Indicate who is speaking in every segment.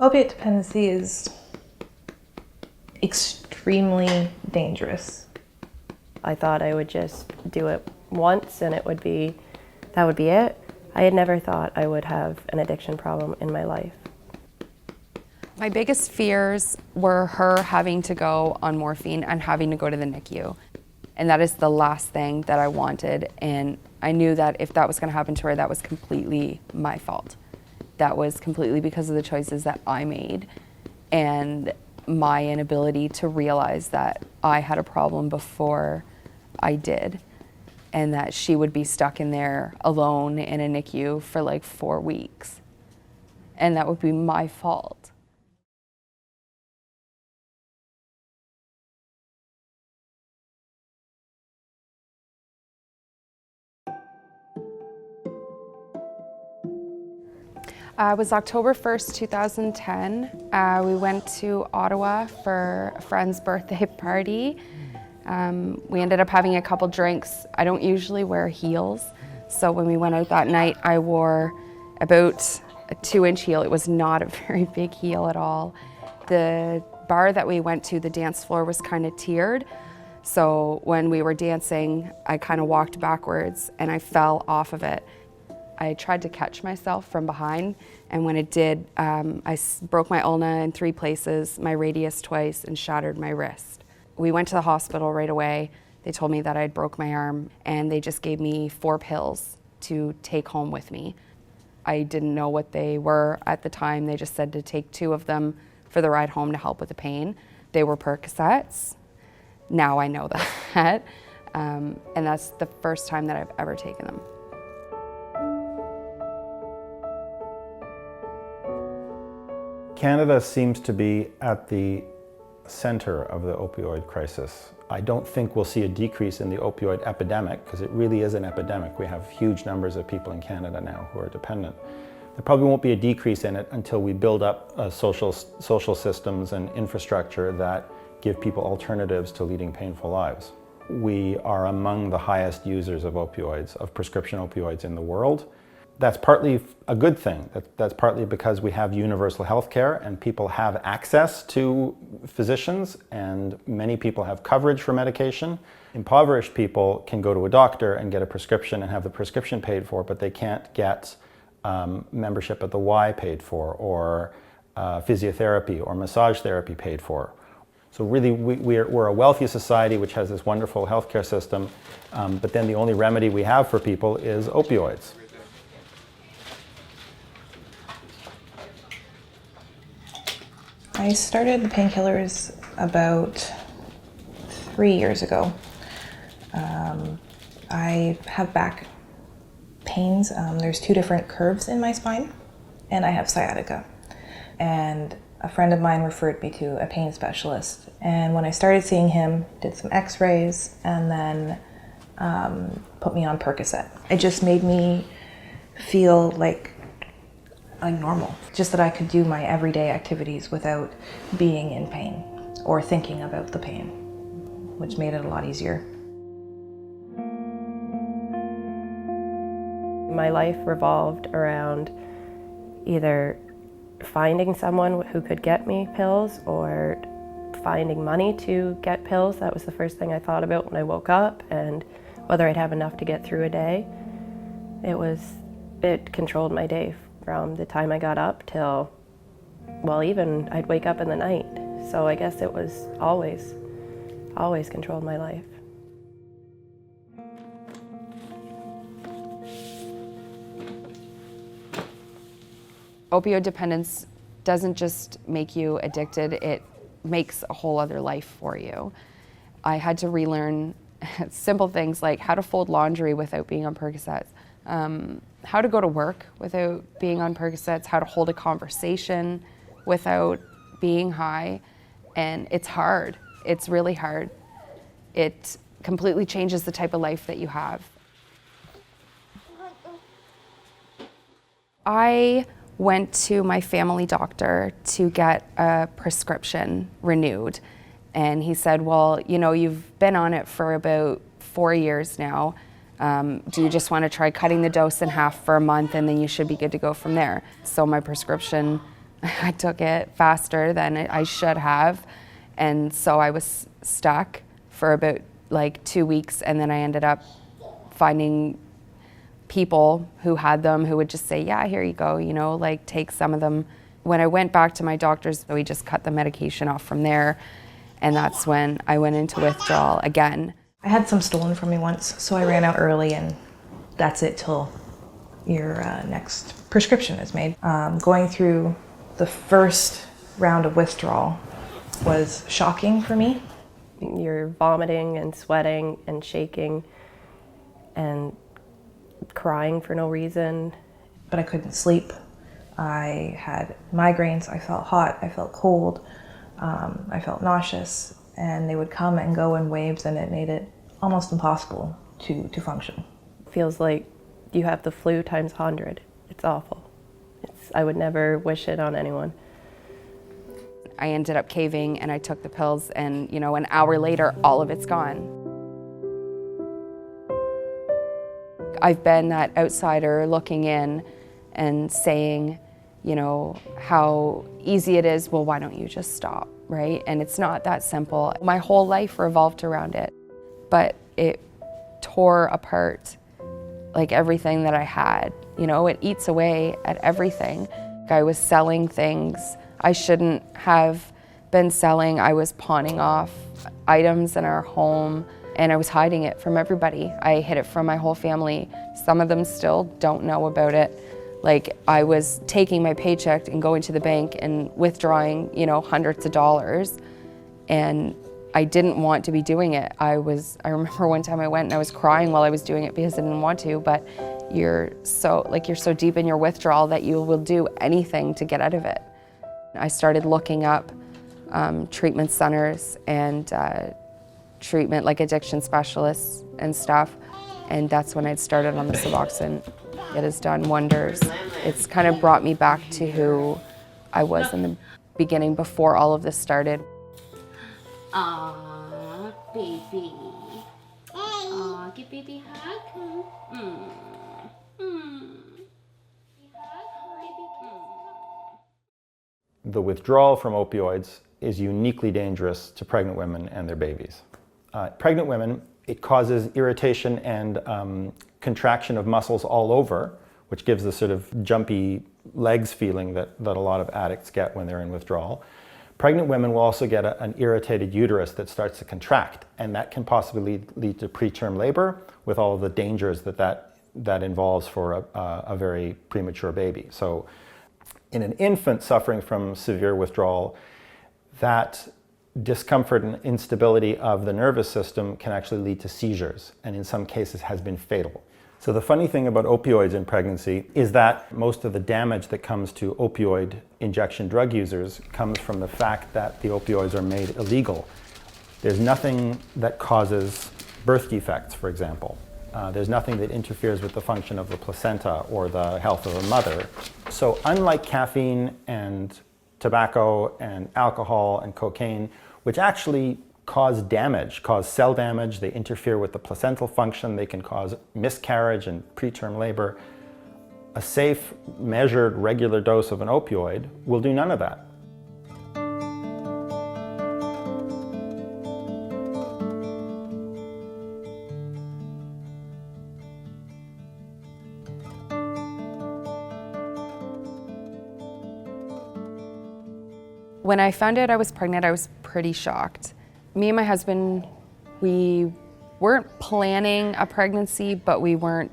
Speaker 1: Opiate dependency is extremely dangerous.
Speaker 2: I thought I would just do it once and that would be it. I had never thought I would have an addiction problem in my life.
Speaker 3: My biggest fears were her having to go on morphine and having to go to the NICU. And that is the last thing that I wanted. And I knew that if that was going to happen to her, that was completely my fault. That was completely because of the choices that I made and my inability to realize that I had a problem before I did, and that she would be stuck in there alone in a NICU for like 4 weeks. And that would be my fault. It was October 1st, 2010. We went to Ottawa for a friend's birthday party. We ended up having a couple drinks. I don't usually wear heels, so when we went out that night, I wore about a 2-inch heel. It was not a very big heel at all. The bar that we went to, the dance floor was kind of tiered, so when we were dancing, I kind of walked backwards and I fell off of it. I tried to catch myself from behind, and when it did, I broke my ulna in 3 places, my radius twice, and shattered my wrist. We went to the hospital right away. They told me that I had broke my arm, and they just gave me 4 pills to take home with me. I didn't know what they were at the time. They just said to take 2 of them for the ride home to help with the pain. They were PER-CAPITAs. Now I know that. And that's the first time that I've ever taken them.
Speaker 4: Canada seems to be at the center of the opioid crisis. I don't think we'll see a decrease in the opioid epidemic, because it really is an epidemic. We have huge numbers of people in Canada now who are dependent. There probably won't be a decrease in it until we build up social systems and infrastructure that give people alternatives to leading painful lives. We are among the highest users of opioids, of prescription opioids in the world. That's partly a good thing. That's partly because we have universal health care and people have access to physicians, and many people have coverage for medication. Impoverished people can go to a doctor and get a prescription and have the prescription paid for, but they can't get membership at the Y paid for, or physiotherapy or massage therapy paid for. So really, we're a wealthy society which has this wonderful healthcare system, but then the only remedy we have for people is opioids.
Speaker 1: I started the painkillers about 3 years ago. I have back pains. There's 2 different curves in my spine, and I have sciatica. And a friend of mine referred me to a pain specialist. And when I started seeing him, did some x-rays, and then put me on PER-CAPITA. It just made me feel like normal. Just that I could do my everyday activities without being in pain or thinking about the pain, which made it a lot easier.
Speaker 2: My life revolved around either finding someone who could get me pills or finding money to get pills. That was the first thing I thought about when I woke up, and whether I'd have enough to get through a day. It controlled my day from the time I got up till, well, even I'd wake up in the night. So I guess it was always controlled my life.
Speaker 3: Opioid dependence doesn't just make you addicted, it makes a whole other life for you. I had to relearn simple things like how to fold laundry without being on PER-CAPITAs, how to go to work without being on PER-CAPITAs, how to hold a conversation without being high. And it's hard. It's really hard. It completely changes the type of life that you have. I went to my family doctor to get a prescription renewed. And he said, well, you know, you've been on it for about 4 years now. Do you just want to try cutting the dose in half for a month, and then you should be good to go from there? So my prescription I took it faster than I should have. And so I was stuck for about like 2 weeks, and then I ended up finding people who had them who would just say, yeah, here you go, you know, like take some of them. When I went back to my doctors, we just cut the medication off from there, and that's when I went into withdrawal again.
Speaker 1: I had some stolen from me once, so I ran out early, and that's it till your next prescription is made. Going through the first round of withdrawal was shocking for me.
Speaker 2: You're vomiting and sweating and shaking and crying for no reason.
Speaker 1: But I couldn't sleep. I had migraines, I felt hot, I felt cold, I felt nauseous, and they would come and go in waves, and it made it almost impossible to function.
Speaker 2: It feels like you have the flu times 100. It's awful. I would never wish it on anyone.
Speaker 3: I ended up caving and I took the pills, and you know, an hour later, all of it's gone. I've been that outsider looking in and saying, you know, how easy it is. Well, why don't you just stop, right? And it's not that simple. My whole life revolved around it, but it tore apart like everything that I had. You know, it eats away at everything. I was selling things I shouldn't have been selling. I was pawning off items in our home, and I was hiding it from everybody. I hid it from my whole family. Some of them still don't know about it. Like, I was taking my paycheck and going to the bank and withdrawing, you know, hundreds of dollars, and I didn't want to be doing it. I remember one time I went and I was crying while I was doing it because I didn't want to, but you're so deep in your withdrawal that you will do anything to get out of it. I started looking up treatment centers and treatment, like addiction specialists and stuff, and that's when I'd started on the Suboxone. It has done wonders. It's kind of brought me back to who I was in the beginning before all of this started.
Speaker 5: Aww, baby. Aww, give baby a hug.
Speaker 4: The withdrawal from opioids is uniquely dangerous to pregnant women and their babies. Pregnant women, it causes irritation and contraction of muscles all over, which gives the sort of jumpy legs feeling that a lot of addicts get when they're in withdrawal. Pregnant women will also get an irritated uterus that starts to contract, and that can possibly lead to preterm labor with all of the dangers that involves for a very premature baby. So in an infant suffering from severe withdrawal, that discomfort and instability of the nervous system can actually lead to seizures, and in some cases has been fatal. So the funny thing about opioids in pregnancy is that most of the damage that comes to opioid injection drug users comes from the fact that the opioids are made illegal. There's nothing that causes birth defects, for example. There's nothing that interferes with the function of the placenta or the health of the mother. So unlike caffeine and tobacco and alcohol and cocaine, which actually cause damage, cause cell damage, they interfere with the placental function, they can cause miscarriage and preterm labor, a safe, measured, regular dose of an opioid will do none of that.
Speaker 3: When I found out I was pregnant, I was pretty shocked. Me and my husband, we weren't planning a pregnancy, but we weren't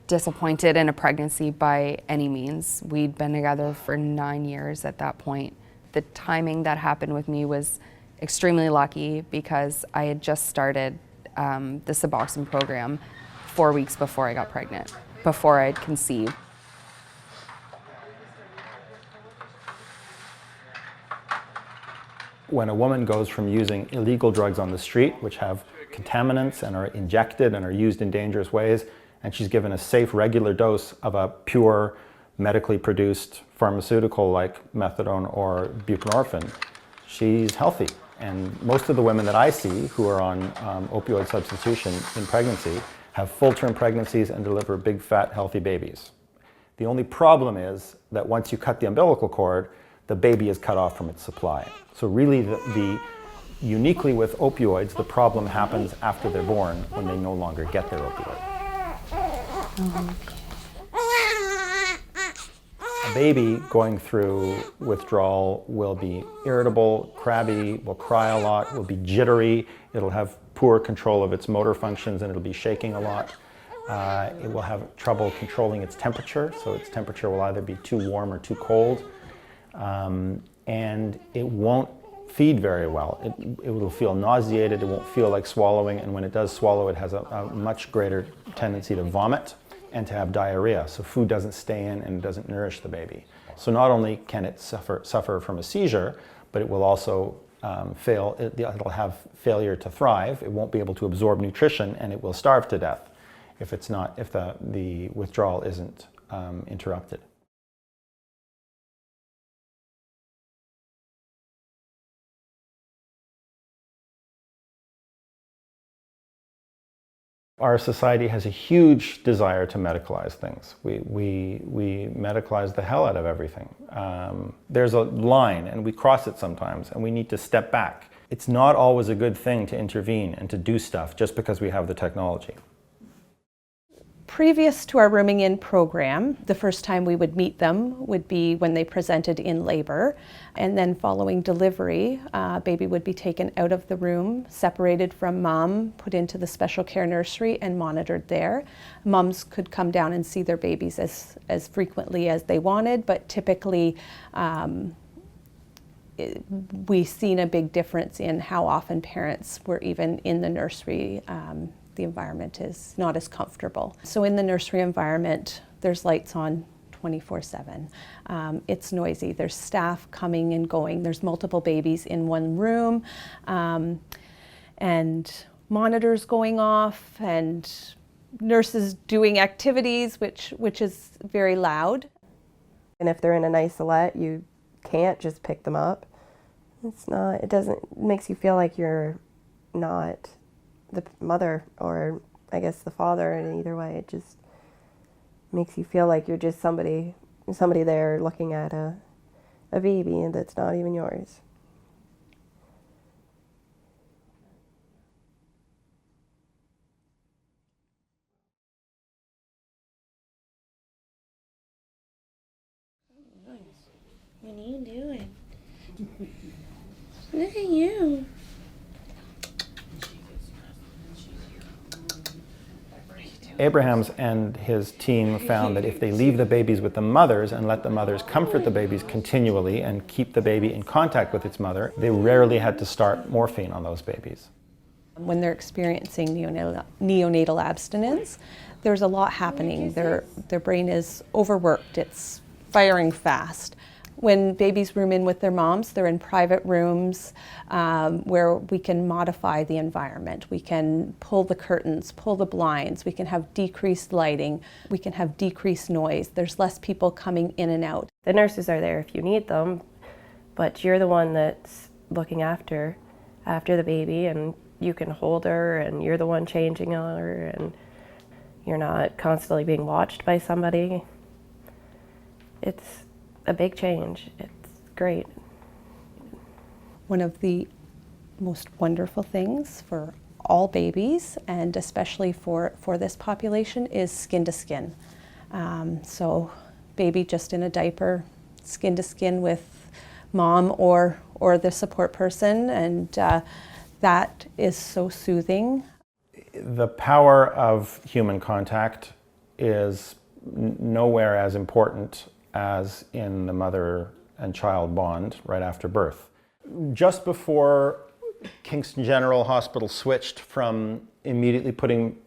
Speaker 3: disappointed in a pregnancy by any means. We'd been together for 9 years at that point. The timing that happened with me was extremely lucky because I had just started the Suboxone program 4 weeks before I got pregnant, before I'd conceived.
Speaker 4: When a woman goes from using illegal drugs on the street, which have contaminants and are injected and are used in dangerous ways, and she's given a safe, regular dose of a pure, medically produced pharmaceutical like methadone or buprenorphine, she's healthy. And most of the women that I see who are on opioid substitution in pregnancy have full-term pregnancies and deliver big, fat, healthy babies. The only problem is that once you cut the umbilical cord, the baby is cut off from its supply. So really, uniquely with opioids, the problem happens after they're born when they no longer get their opioid. A baby going through withdrawal will be irritable, crabby, will cry a lot, will be jittery, it'll have poor control of its motor functions, and it'll be shaking a lot. It will have trouble controlling its temperature, so its temperature will either be too warm or too cold. And it won't feed very well. It will feel nauseated, it won't feel like swallowing, and when it does swallow, it has a much greater tendency to vomit and to have diarrhea, so food doesn't stay in and doesn't nourish the baby. So not only can it suffer from a seizure, but it will also fail. It'll have failure to thrive, it won't be able to absorb nutrition, and it will starve to death if the withdrawal isn't interrupted. Our society has a huge desire to medicalize things. We medicalize the hell out of everything. There's a line, and we cross it sometimes, and we need to step back. It's not always a good thing to intervene and to do stuff just because we have the technology.
Speaker 6: Previous to our rooming in program, the first time we would meet them would be when they presented in labor, and then following delivery, baby would be taken out of the room, separated from mom, put into the special care nursery and monitored there. Moms could come down and see their babies as frequently as they wanted, but typically we've seen a big difference in how often parents were even in the nursery. The environment is not as comfortable. So in the nursery environment, there's lights on 24/7. It's noisy, there's staff coming and going, there's multiple babies in one room, and monitors going off, and nurses doing activities, which is very loud.
Speaker 2: And if they're in an isolette, you can't just pick them up. It makes you feel like you're not the mother, or I guess the father, and either way it just makes you feel like you're just somebody there looking at a baby, and that's not even yours.
Speaker 5: What are you doing? Look at you.
Speaker 4: Abrahams and his team found that if they leave the babies with the mothers and let the mothers comfort the babies continually and keep the baby in contact with its mother, they rarely had to start morphine on those babies.
Speaker 6: When they're experiencing neonatal abstinence, there's a lot happening. Their brain is overworked, it's firing fast. When babies room in with their moms, they're in private rooms where we can modify the environment. We can pull the curtains, pull the blinds, we can have decreased lighting, we can have decreased noise. There's less people coming in and out.
Speaker 2: The nurses are there if you need them, but you're the one that's looking after the baby, and you can hold her, and you're the one changing on her, and you're not constantly being watched by somebody. It's a big change. It's great.
Speaker 6: One of the most wonderful things for all babies, and especially for this population, is skin to skin. So baby just in a diaper, skin to skin with mom or the support person, and that is so soothing.
Speaker 4: The power of human contact is nowhere as important as in the mother and child bond right after birth. Just before Kingston General Hospital switched from immediately putting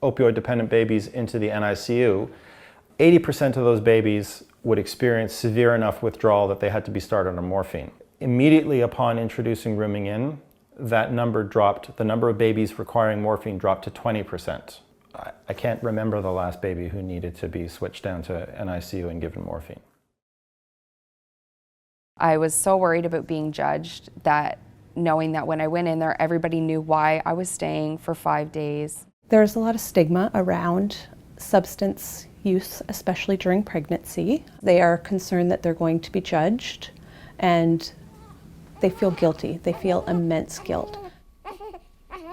Speaker 4: opioid-dependent babies into the NICU, 80% of those babies would experience severe enough withdrawal that they had to be started on morphine. Immediately upon introducing rooming in, that number dropped, the number of babies requiring morphine dropped to 20%. I can't remember the last baby who needed to be switched down to NICU and given morphine.
Speaker 3: I was so worried about being judged that knowing that when I went in there, everybody knew why I was staying for 5 days.
Speaker 6: There's a lot of stigma around substance use, especially during pregnancy. They are concerned that they're going to be judged, and they feel guilty. They feel immense guilt.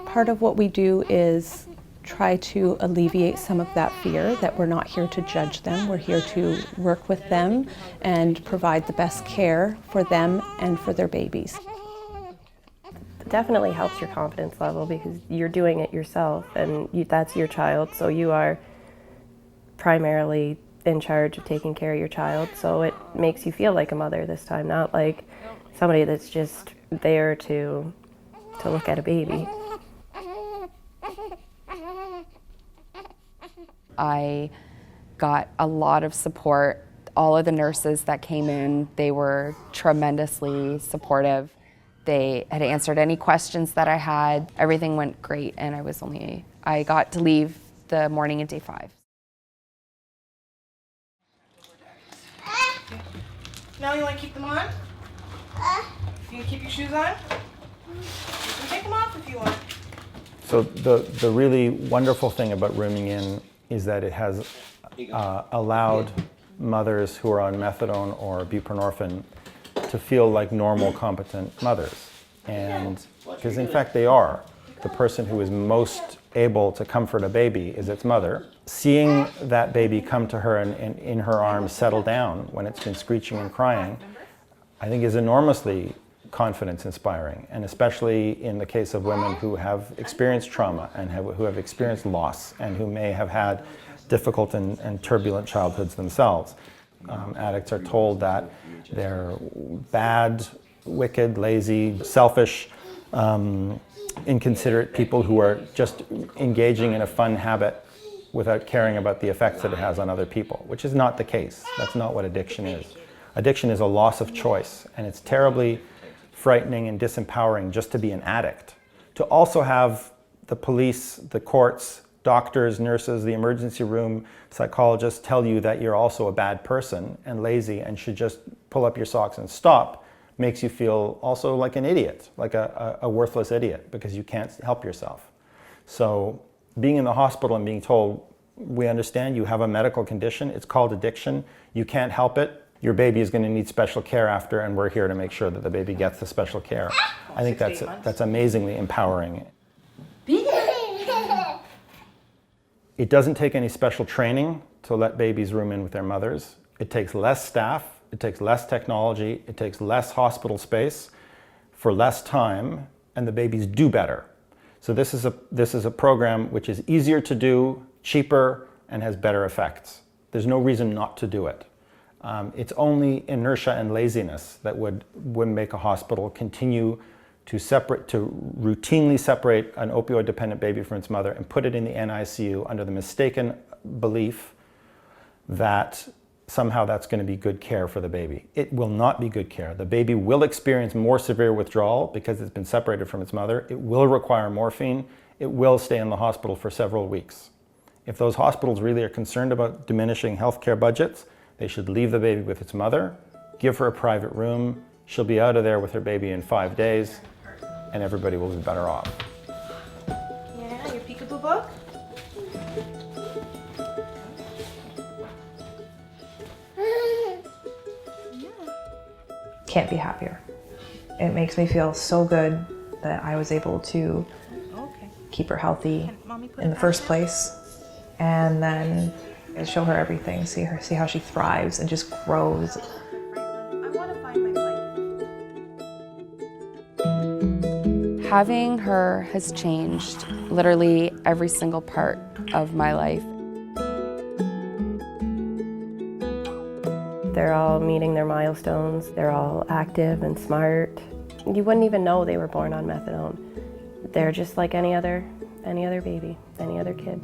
Speaker 6: Part of what we do is try to alleviate some of that fear, that we're not here to judge them. We're here to work with them and provide the best care for them and for their babies.
Speaker 2: It definitely helps your confidence level because you're doing it yourself and that's your child, so you are primarily in charge of taking care of your child, so it makes you feel like a mother this time, not like somebody that's just there to look at a baby.
Speaker 3: I got a lot of support. All of the nurses that came in, they were tremendously supportive. They had answered any questions that I had. Everything went great, and I got to leave the morning of day 5.
Speaker 1: Now you want to keep them on? You can keep your shoes on? You can take them off if you want.
Speaker 4: So the really wonderful thing about rooming in is that it has allowed mothers who are on methadone or buprenorphine to feel like normal, competent mothers. And because in fact they are. The person who is most able to comfort a baby is its mother. Seeing that baby come to her and in her arms settle down when it's been screeching and crying, I think is enormously confidence inspiring, and especially in the case of women who have experienced trauma and who have experienced loss and who may have had difficult and turbulent childhoods themselves. Addicts are told that they're bad, wicked, lazy, selfish, inconsiderate people who are just engaging in a fun habit without caring about the effects that it has on other people, which is not the case. That's not what addiction is. Addiction is a loss of choice, and it's terribly frightening and disempowering just to be an addict. To also have the police, the courts, doctors, nurses, the emergency room, psychologists tell you that you're also a bad person and lazy and should just pull up your socks and stop makes you feel also like an idiot, like a worthless idiot, because you can't help yourself. So being in the hospital and being told, we understand you have a medical condition, it's called addiction, you can't help it, your baby is going to need special care after, and we're here to make sure that the baby gets the special care. I think that's amazingly empowering. It doesn't take any special training to let babies room in with their mothers. It takes less staff, it takes less technology, it takes less hospital space for less time, and the babies do better. So this is a program which is easier to do, cheaper, and has better effects. There's no reason not to do it. It's only inertia and laziness that would make a hospital continue to routinely separate an opioid-dependent baby from its mother and put it in the NICU under the mistaken belief that somehow that's going to be good care for the baby. It will not be good care. The baby will experience more severe withdrawal because it's been separated from its mother. It will require morphine. It will stay in the hospital for several weeks. If those hospitals really are concerned about diminishing healthcare budgets, they should leave the baby with its mother, give her a private room. She'll be out of there with her baby in 5 days, and everybody will be better off.
Speaker 1: Yeah, your peekaboo book? Can't be happier. It makes me feel so good that I was able to keep her healthy in the first place, and then show her everything, see how she thrives and just grows.
Speaker 3: Having her has changed literally every single part of my life.
Speaker 2: They're all meeting their milestones. They're all active and smart. You wouldn't even know they were born on methadone. They're just like any other baby, any other kid.